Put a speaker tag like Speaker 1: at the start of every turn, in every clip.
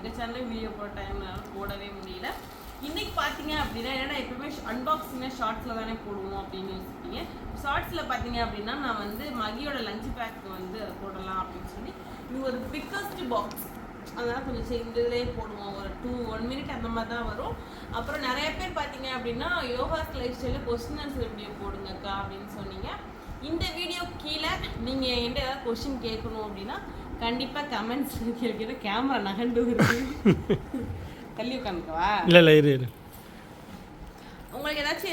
Speaker 1: எங்கள் சேனல்லையும் வீடியோ போட டைம்னால போடவே முடியல. இன்றைக்கி பார்த்தீங்க அப்படின்னா என்னென்னா எப்பவுமே அன்பாக்சிங்காக ஷார்ட்ஸில் தானே போடுவோம் அப்படின்னு யோசிப்பீங்க. ஷார்ட்ஸில் பார்த்தீங்க அப்படின்னா நான் வந்து மகியோட லஞ்ச் பேக் வந்து போடலாம் அப்படின்னு சொல்லி இது ஒரு பிக்கஸ்ட் பாக்ஸ், அதனால் கொஞ்சம் சேர்ந்துலே போடுவோம். ஒரு 1 minute அந்த மாதிரி தான் வரும். அப்புறம் நிறைய பேர் பார்த்தீங்க அப்படின்னா யோகாஸ் லைஃப் ஸ்டைலில் கொஸ்டின் ஆன்சர் வீடியோ போடுங்கக்கா அப்படின்னு சொன்னீங்க. இந்த வீடியோ கீழே நீங்கள் என்கிட்ட ஏதாவது கொஸ்டின் கேட்கணும் அப்படின்னா கண்டிப்பாக கமெண்ட்ஸ் கேட்கிற கேமரா நகண்டு தள்ளி உட்காந்துக்கவா?
Speaker 2: இல்லை இரு.
Speaker 1: உங்களுக்கு ஏதாச்சும்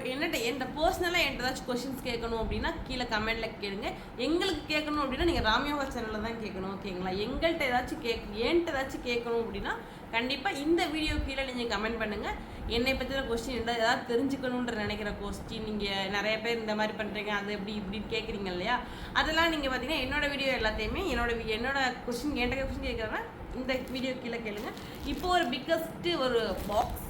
Speaker 1: என்கிட்ட பர்சனலாக என்கிட்ட ஏதாச்சும் கொஷின்ஸ் கேட்கணும் அப்படின்னா கீழே கமெண்ட்டில் கேளுங்க. எங்களுக்கு கேட்கணும் அப்படின்னா நீங்கள் ராம்யோகா சேனலில் தான் கேட்கணும், ஓகேங்களா? எங்கள்கிட்ட ஏதாச்சும் என்கிட்ட ஏதாச்சும் கேட்கணும் அப்படின்னா கண்டிப்பாக இந்த வீடியோ கீழே நீங்கள் கமெண்ட் பண்ணுங்கள். என்னை பற்றின கொஸ்டின் ஏதாவது தெரிஞ்சுக்கணுன்ற நினைக்கிற கொஸ்டின், நீங்கள் நிறைய பேர் இந்த மாதிரி பண்ணுறீங்க அது எப்படி இப்படின்னு கேட்குறீங்க இல்லையா, அதெல்லாம் நீங்கள் பார்த்தீங்கன்னா என்னோட வீடியோ எல்லாத்தையுமே என்னோட கொஸ்டின் என்கிட்ட கொஸ்டின் கேட்குறேன்னா இந்த வீடியோ கீழே கேளுங்க. இப்போ ஒரு பிக்கஸ்ட்டு ஒரு பாக்ஸ்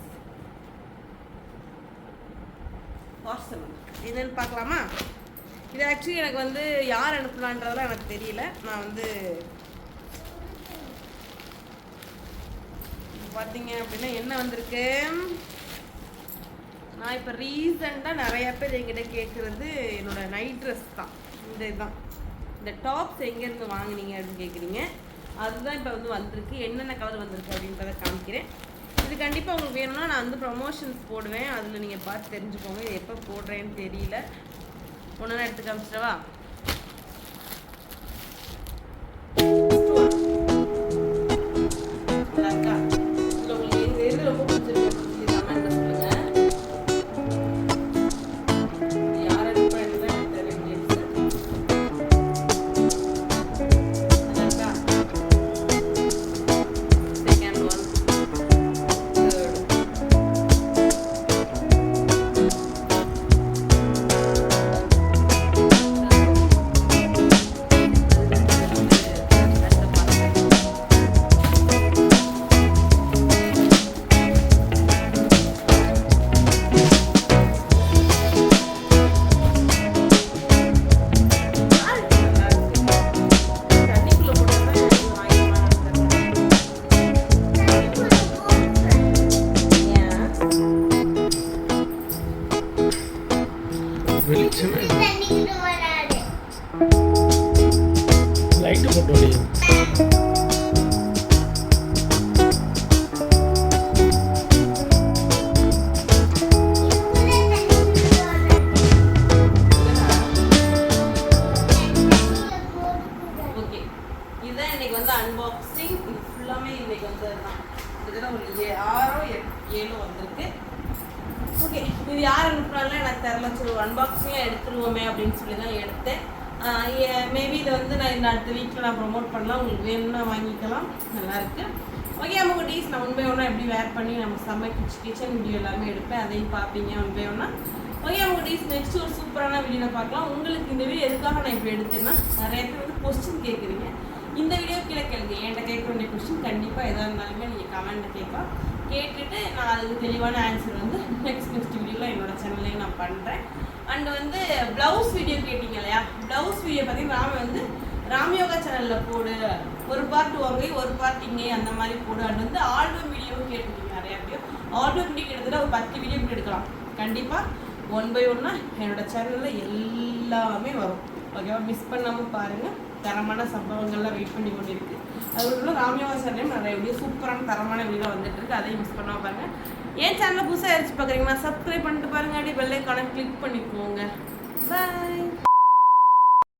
Speaker 1: பார்சல் என்னன்னு பார்க்கலாமா? இது ஆக்சுவலி எனக்கு வந்து யார் அனுப்புனான்றதெல்லாம் எனக்கு தெரியல. நான் வந்து பார்த்தீங்க அப்படின்னா என்ன வந்திருக்கு, நான் இப்போ ரீசெண்டாக நிறையா பேர் என்கிட்ட கேட்குறது என்னோட நைட் ட்ரெஸ் தான். இதுதான் இந்த டாப்ஸ் எங்கேருந்து வாங்கினீங்க அப்படின்னு கேட்குறீங்க. அதுதான் இப்போ வந்து வந்திருக்கு. என்னென்ன கலர் வந்திருக்கு அப்படின்றத காமிக்கிறேன். இது கண்டிப்பாக உங்களுக்கு வேணும்னா நான் வந்து ப்ரமோஷன்ஸ் போடுவேன், அதில் நீங்கள் பார்த்து தெரிஞ்சுக்கோங்க. இது எப்போ போடுறேன்னு தெரியல. ஒன்றா எடுத்து காமிச்சிடவா?
Speaker 2: லைட் போட்டு
Speaker 1: அன்பாக்சிங் இது ஃபுல்லாமே இன்னைக்கு வந்து இதெல்லாம் ஒரு 6-7 வந்திருக்கு. ஓகே, இது யார் அனுப்புனாலும் எனக்கு தெரியல. சரி அன்பாக்சிங்காக எடுத்துருவோமே அப்படின்னு சொல்லி தான் எடுத்தேன். மேபி இதை வந்து நான் இந்த அடுத்த வீக்கில் நான் ப்ரொமோட் பண்ணலாம். உங்களுக்கு வேணும்னா வாங்கிக்கலாம், நல்லாயிருக்கு. ஓகே நம்ம டீஸ் நான் உண்மை ஒன்றா எப்படி வேர் பண்ணி நம்ம கிச்சன் வீடியோ எல்லாமே எடுப்பேன், அதையும் பார்ப்பீங்க உண்மை ஒன்றா. ஓகே அவங்க டீஸ் நெக்ஸ்ட் ஒரு சூப்பரான வீடியோவில் பார்க்கலாம். உங்களுக்கு இந்த வீடியோ எதுக்காக நான் இப்படி எடுத்தேன்னா நிறைய பேர் வந்து கொஸ்டின் கேட்குறீங்க. இந்த வீடியோ கீழே கேளுங்க. என்கிட்ட கேட்க வேண்டிய கொஸ்டின் கண்டிப்பாக எதாக இருந்தாலுமே நீங்கள் கமெண்ட்டில் கேட்கலாம். கேட்டுட்டு நான் அதுக்கு தெளிவான ஆன்சர் வந்து நெக்ஸ்ட் வீடியோவில் என்னோட சேனல்லையும் நான் பண்ணுறேன். அண்ட் வந்து ப்ளவுஸ் வீடியோ கேட்டிங்க இல்லையா, ப்ளவுஸ் வீடியோ பார்த்தீங்கன்னா நான் வந்து ராம்யோகா சேனலில் போடு, ஒரு பார்ட் வாங்கி ஒரு பார்ட் இங்கே அந்த மாதிரி போடு. அண்ட் வந்து ஆல்பம் வீடியோவும் கேட்டுருக்கீங்க நிறையா வீடியோ. ஆல்பம் வீடியோ கிட்டத்தட்ட ஒரு 10 வீடியோ இப்படி எடுக்கலாம். கண்டிப்பாக 1 by 1 என்னோட சேனலில் எல்லாமே வரும். ஓகேவா, மிஸ் பண்ணாமல் பாருங்கள். தரமான சம்பவங்கள்லாம் வெயிட் பண்ணி கொண்டு இருக்குது. அதுக்குள்ள ராம்யோகா சேனலையும் நிறைய வீடியோ சூப்பரான தரமான வீடியோ வந்துட்டு இருக்கு. அதையும் மிஸ் பண்ணாமல் பாருங்கள். என் சேனலில் புதுசாக யாராச்சும் பார்க்குறீங்கன்னா சப்ஸ்கிரைப் பண்ணிட்டு பாருங்க. அப்படி பெல் ஐகானை கிளிக் பண்ணிக்கோங்க. பாய்.